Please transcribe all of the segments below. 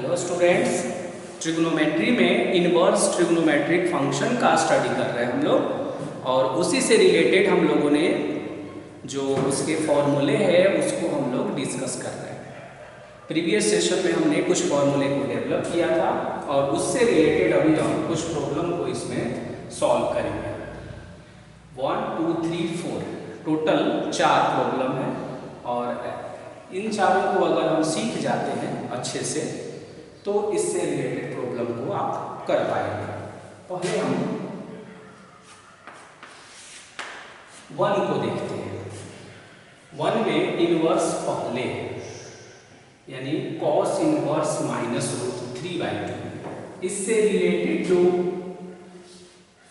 Hello students, trigonometry में inverse trigonometric function का study कर रहे हैं हम लोग। और उसी से रिलेटेड हम लोगों ने जो उसके फॉर्मूले हैं उसको हम लोग डिस्कस कर रहे हैं। प्रीवियस सेशन में हमने कुछ फॉर्मूले को डेवलप किया था और उससे रिलेटेड अभी हम कुछ प्रॉब्लम को इसमें सॉल्व करेंगे। 1, 2, 3, 4 टोटल 4 प्रॉब्लम है और इन चारों को अगर हम सीख जाते हैं अच्छे से तो इससे रिलेटेड प्रॉब्लम को आप कर पाएंगे। पहले हम 1 को देखते हैं। 1 में इनवर्स पहले यानी cos इनवर्स -√3/2 इससे रिलेटेड जो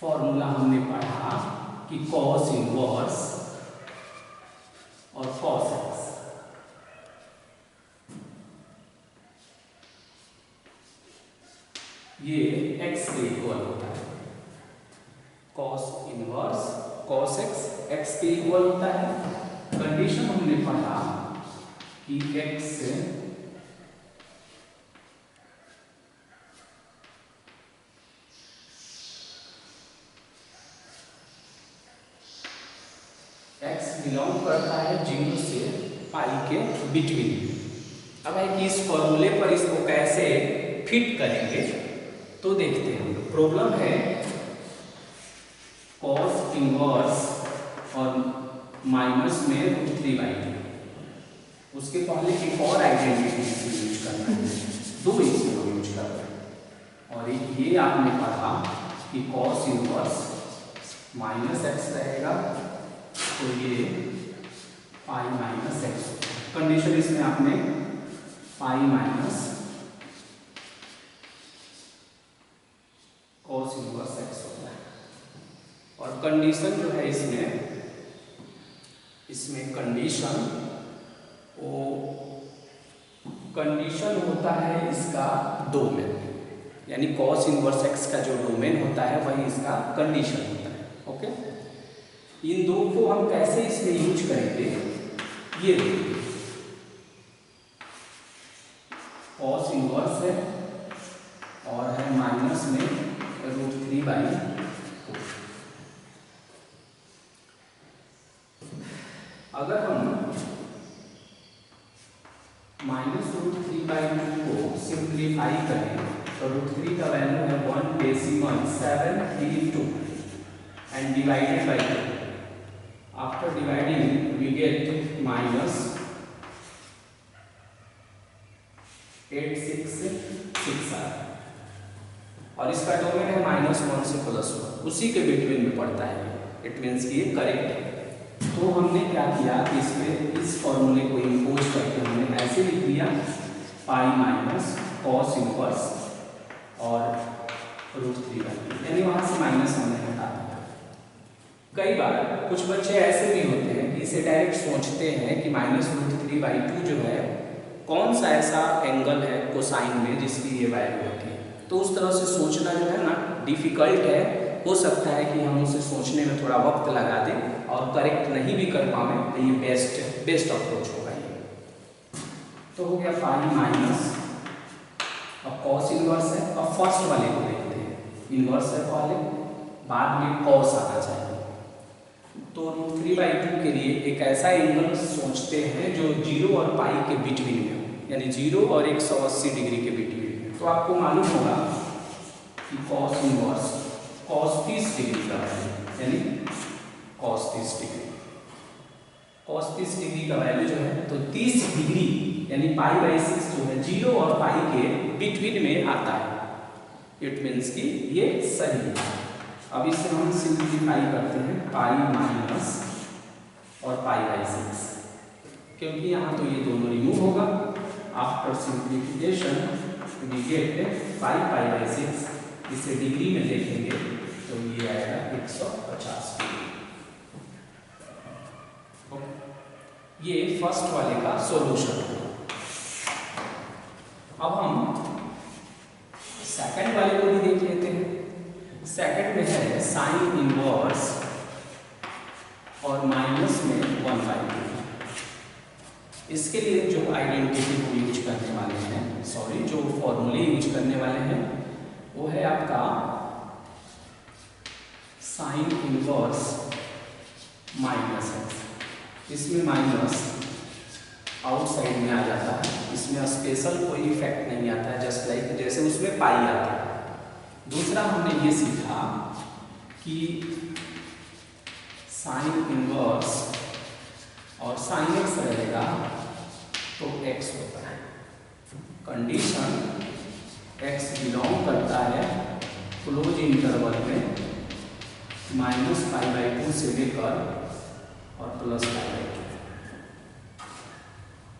फॉर्मूला हमने पढ़ा कि cos इनवर्स और cos x ये x के इक्वल होता है। cos इनवर्स cos x के इक्वल होता है। कंडीशन हमने पढ़ा कि x बिलोंग करता है 0 से पाई के बिटवीन। अब है कि इस फॉर्मूले पर इसको कैसे फिट करेंगे तो देखते हैं। प्रॉब्लम है cos इनवर्स और माइनस में √3/2। उसके पहले एक और आइडेंटिटी यूज करना है, 2 इसमें यूज करना है। और ये आपने पढ़ा कि cos इनवर्स -x रहेगा तो ये पाई माइनस x। कंडीशन इसमें आपने pi minus cos inverse x होता है। और कंडीशन जो है इसमें कंडीशन होता है इसका डोमेन, यानी cos इनवर्स x का जो डोमेन होता है वही इसका कंडीशन होता है। ओके, इन दो को हम कैसे इसमें यूज करेंगे ये देखिए। cos इनवर्स है और है माइनस में √3/2। अगर हम -√3/2 को सिंप्लीफाई करें तो √3 का वैल्यू है 1.732 and divided by 2। After dividing we get -8667 और इसका डोमेन है -1 से +1, उसी के बिटवीन में पड़ता है। इट मीन्स कि ये करेक्ट है। तो हमने क्या किया कि इसमें इस फॉर्मूले को इम्पोज करके हमने ऐसे लिख दिया पाई माइनस cos इनवर्स और √3/2, यानी वहां से माइनस हमने हटा दिया। कई बार कुछ बच्चे ऐसे भी होते हैं कि इसे डायरेक्ट सोचते हैं कि -√3/2 जो है कौन सा ऐसा एंगल है कोसाइन में जिसकी ये वैल्यू होती है। तो उस तरह से सोचना जो है ना डिफिकल्ट है। हो सकता है कि हम उसे सोचने में थोड़ा वक्त लगा दें और करेक्ट नहीं भी कर पाए तो ये बेस्ट अप्रोच होगा ये। तो हो गया पाई माइनस, अब cos इनवर्स है। अब फर्स्ट वाले को देखते हैं। इनवर्स है पहले, बाद में cos आना चाहिए। तो √3/2 के लिए एक ऐसा एंगल सोचते हैं जो 0 और पाई के बिटवीन में हो, यानी 0 और 180 डिग्री के बिटवीन में। तो आपको मालूम होगा कि cos इनवर्स cos 30 डिग्री का वैल्यू, यानी cos 30 डिग्री। cos 30 डिग्री का वैल्यू जो है तो 30 डिग्री यानी पाई/6 जो है 0 और पाई के बिटवीन में आता है। इट मीन्स कि ये सही है। अब इसे हम सिंप्लीफाई करते हैं पाई माइनस और पाई/6, क्योंकि यहाँ तो ये दोनों रिमूव होगा। आफ्टर सिंप्लीफिकेशन वी गेट पाई/6। इसे डिग्री में देखेंगे तो ये आएगा 150 डिग्री। ये फर्स्ट वाले का सॉल्यूशन है। अब हम सेकंड वाले को भी देख लेते हैं। सेकंड में है साइन इनवर्स और माइनस में 1/2। इसके लिए जो आइडेंटिटी को यूज करने वाले हैं, सॉरी जो फॉर्मूले यूज करने वाले हैं वो है आपका साइन इनवर्स माइनस एक्स। इसमें माइनस आउटसाइड में आ जाता है, इसमें स्पेशल कोई इफेक्ट नहीं आता है, जस्ट लाइक जैसे उसमें पाई आता है। दूसरा हमने ये सीखा कि साइन इनवर्स और साइन एक्स रहेगा तो एक्स होता है। कंडीशन एक्स बिलोंग करता है क्लोज इंटरवल में -π/2 से लेकर और +π/2।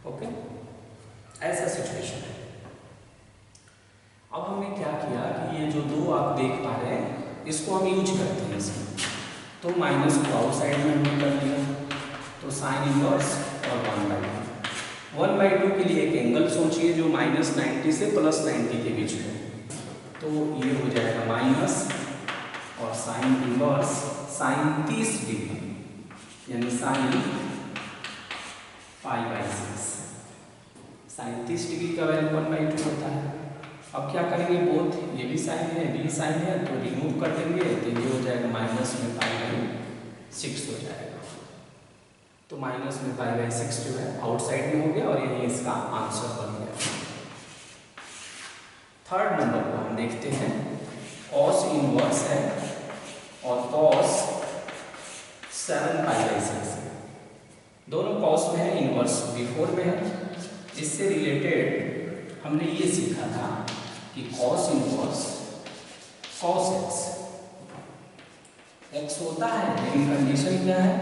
ओके, ऐसा सिचुएशन है। अब हमने क्या किया कि ये जो दो आप देख पा रहे हैं इसको हम यूज करते हैं इसमें, तो माइनस को आउटसाइड में हमने कर लिया, तो साइन इनवर्स और 1/2 के लिए एक एंगल सोचिए जो -90 से +90 के बीच में, तो ये हो जाएगा माइनस और साइन इनवर्स साइन 30 डिग्री यानी साइन π/6। साइन 30 डिग्री का वैल्यू 1/2 होता है। अब क्या करेंगे, बोथ ये भी साइन है भी साइन है तो रिमूव कर देंगे, तो ये हो जाएगा माइनस में π/6 हो जाएगा। तो माइनस में π/6 जो है आउटसाइड में हो गया और यही इसका आंसर बन गया। थर्ड नंबर को हम देखते हैं, कॉस इनवर्स है और कॉस 7π/6 है। दोनों कॉस में है, इनवर्स बिफोर में है। इससे रिलेटेड हमने ये सीखा था कि कॉस इनवर्स कॉस एक्स होता है, लेकिन कंडीशन क्या है,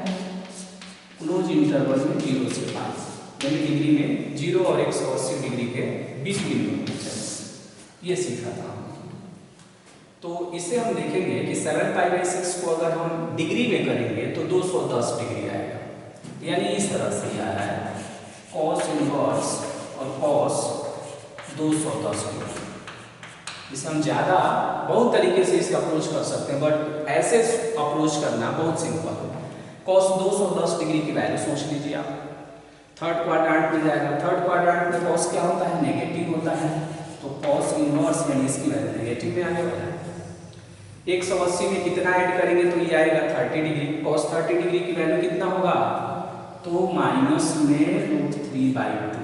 क्लोज इंटरवल में 0 से π, यानी डिग्री में 0 और 180 डिग्री के बीच में ये सीखा था। तो इसे हम देखेंगे कि 7π/6 को अगर हम डिग्री में करेंगे तो 210 डिग्री आएगा, यानी इस तरह से आ रहा है कॉस इनवर्स और कॉस 210 डिग्री। इसे हम ज़्यादा बहुत तरीके से इसे अप्रोच कर सकते हैं, बट ऐसे अप्रोच करना बहुत सिंपल है। कॉस 210 डिग्री की वैल्यू सोच लीजिए आप, थर्ड क्वाड्रेंट में जाएगा। थर्ड क्वाड्रेंट में कॉस क्या होता है, नेगेटिव होता है, तो कॉस इनवर्स यानी इसकी वैल्यू नेगेटिव में आने वाला है। 180 में कितना ऐड करेंगे तो ये आएगा 30 डिग्री। कॉस 30 डिग्री की वैल्यू कितना होगा, तो माइनस में √3/2।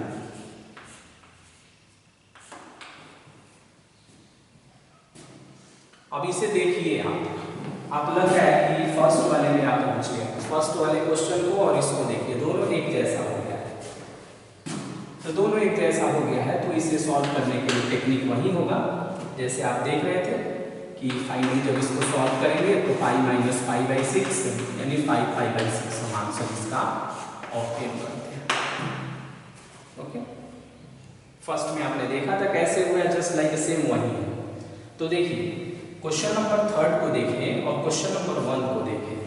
अब इसे देखिए आप लग रहा है कि फर्स्ट वाले में आप पहुंच गए, फर्स्ट वाले क्वेश्चन को और इसको देखिए, दोनों एक जैसा हो गया है। तो दोनों एक जैसा हो गया है, तो इसे सॉल्व करने के लिए टेक्निक वही होगा जैसे आप देख रहे थे कि फाइनली जब इसको सॉल्व करेंगे तो π-π/6 यानी 5π/6 हम आंसर इसका ऑब्टेन करते हैं। ओके, फर्स्ट में आपने देखा था कैसे हुआ, जस्ट लाइक सेम वही है। तो देखिए क्वेश्चन नंबर 3 को देखें और क्वेश्चन नंबर 1 को देखें,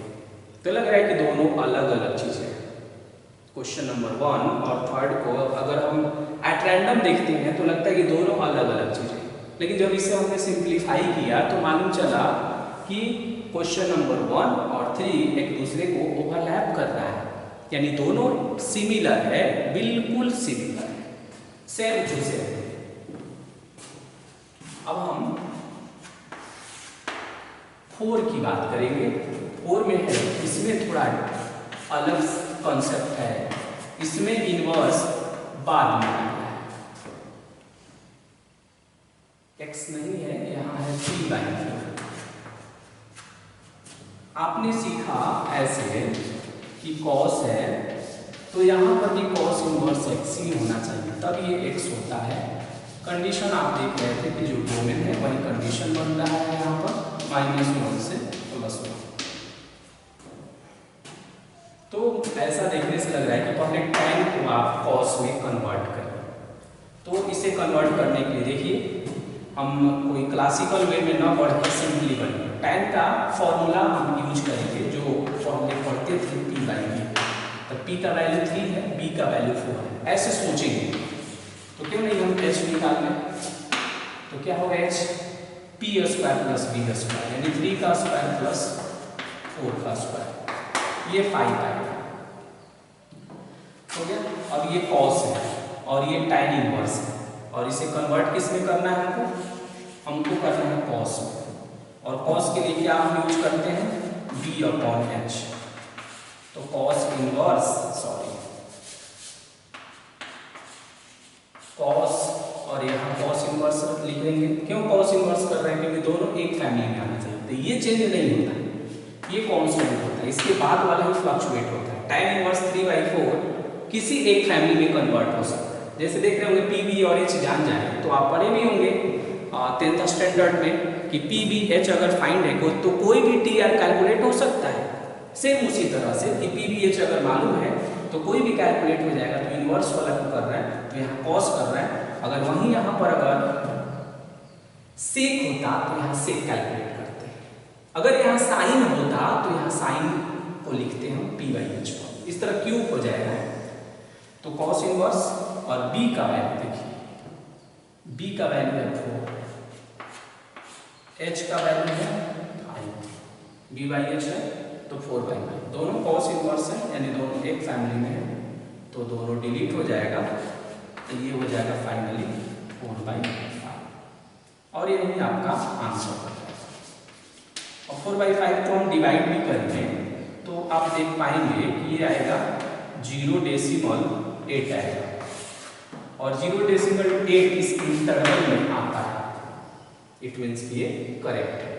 तो लग रहा है कि दोनों अलग अलग चीजें हैं। क्वेश्चन नंबर 1 और 3 को अगर हम एट रैंडम देखते हैं तो लगता है कि दोनों अलग अलग चीजें, लेकिन जब इसे हमने सिंप्लीफाई किया तो मालूम चला कि क्वेश्चन नंबर 1 और 3 एक दूसरे को ओवरलैप कर रहा है, यानी दोनों सिमिलर है, बिल्कुल सिमिलर है, सेम टू सेम। अब हम 4 की बात करेंगे। 4 में है, इसमें थोड़ा अलग कॉन्सेप्ट है, इसमें इनवर्स बाद में आता है, x नहीं है, यहाँ है 3/3। आपने सीखा ऐसे कि कॉस है तो यहाँ पर भी कॉस इनवर्स x ही होना चाहिए, तब ये x होता है। कंडीशन आप देख रहे थे कि जो डोमेन है वही कंडीशन बन रहा है यहाँ पर -1 से +1। तो ऐसा देखने से लग रहा है कि पहले tan को आप cos में कन्वर्ट करें। तो इसे कन्वर्ट करने के लिए देखिए हम कोई क्लासिकल वे में ना पढ़कर सिंपली बने, tan का फॉर्मूला हम यूज करेंगे जो फॉर्मूले पढ़ते थे p/b। तो p का वैल्यू 3 है, b का वैल्यू 4 है, ऐसे सोचेंगे तो क्यों नहीं हम h निकाल लें। तो क्या होगा h p² + b², यानी 3 का स्क्वायर प्लस 4 का स्क्वायर, ये 5 आएगा, हो गया। अब ये कॉस है और ये tan इनवर्स है, और इसे कन्वर्ट किस में करना है हमको करना है कॉस में। और कॉस के लिए क्या हम यूज करते हैं, b/h। तो कॉस इनवर्स कॉस, और यहाँ कॉस इनवर्स लिख देंगे। क्यों कॉस इनवर्स कर रहे हैं, क्योंकि दोनों एक फैमिली में आना चाहिए। तो ये चेंज नहीं होता है, ये कांस्टेंट होता है, इसके बाद वाला ही फ्लक्चुएट होता है। tan इनवर्स 3/4 किसी एक फैमिली में कन्वर्ट हो सकता है। जैसे देख रहे होंगे PB और H जान जाए तो आप पढ़े भी होंगे 10th स्टैंडर्ड में कि PB/H अगर फाइंड है तो कोई भी TR कैलकुलेट हो सकता है। सेम उसी तरह से कि PB/H अगर मालूम है तो कोई भी कैलकुलेट हो जाएगा। तो इनवर्स वाला क्यों कर रहा है, तो यहाँ कॉस कर रहा है। अगर वहीं यहाँ पर अगर सेक होता तो यहाँ सेक कैलकुलेट करते हैं, अगर यहाँ साइन होता तो यहाँ साइन को लिखते हैं P/H पर। इस तरह क्यूब हो जाएगा। तो कॉस इनवर्स और B का वैल्यू देखिए, B का वैल्यू है 4, H का वैल्यू है 5, B/H है तो 4/5। दोनों कॉस इनवर्स है यानी दोनों एक फैमिली में है, तो दोनों डिलीट हो जाएगा। तो ये हो जाएगा फाइनली 4/5, और यही आपका आंसर हो जाएगा। और 4/5 को हम डिवाइड भी करेंगे तो आप देख पाएंगे कि ये आएगा 0.8 आएगा, और 0.8 इस इंटरवल में आता है। इट मीन्स कि ये करेक्ट है।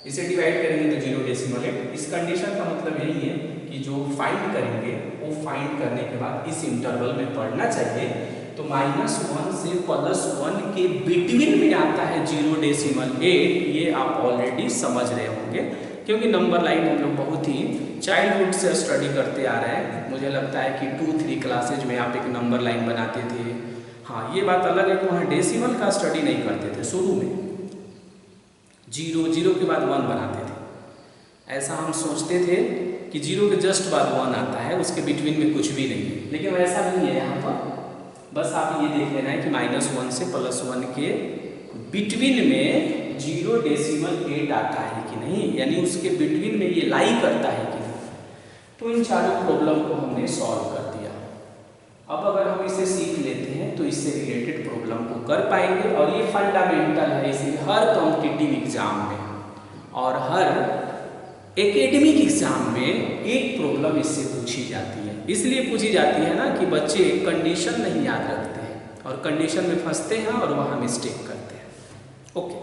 इसे डिवाइड करेंगे तो 0.8। इस कंडीशन का मतलब यही है कि जो फाइंड करेंगे वो फाइंड करने के बाद इस इंटरवल में पढ़ना चाहिए। तो -1 से +1 के बिटवीन में आता है 0.8। ये आप ऑलरेडी समझ रहे होंगे, क्योंकि नंबर लाइन हम लोग बहुत ही चाइल्डहुड से स्टडी करते आ रहे हैं। मुझे लगता है कि 2-3 क्लासेज में आप एक नंबर लाइन बनाते थे। हाँ, ये बात अलग है कि वहाँ डेसिमल का स्टडी नहीं करते थे। शुरू में 0 के बाद 1 बनाते थे। ऐसा हम सोचते थे कि 0 के जस्ट बाद 1 आता है, उसके बिटवीन में कुछ भी नहीं है, लेकिन वैसा नहीं है। यहाँ पर बस आप ये देख लेना है कि -1 से +1 के बिटवीन में 0.8 आता है कि नहीं, यानी उसके बिटवीन में ये लाई करता है कि नहीं। तो इन चारों प्रॉब्लम को हमने सॉल्व कर दिया। अब अगर हम इसे सीख लेते हैं तो इससे रिलेटेड प्रॉब्लम को कर पाएंगे, और ये फंडामेंटल है। इसलिए हर कॉम्पिटिटिव एग्जाम में और हर एकेडमिक एग्जाम में एक प्रॉब्लम इससे पूछी जाती है। इसलिए पूछी जाती है ना कि बच्चे कंडीशन नहीं याद रखते हैं और कंडीशन में फंसते हैं और वहाँ मिस्टेक करते हैं। ओके।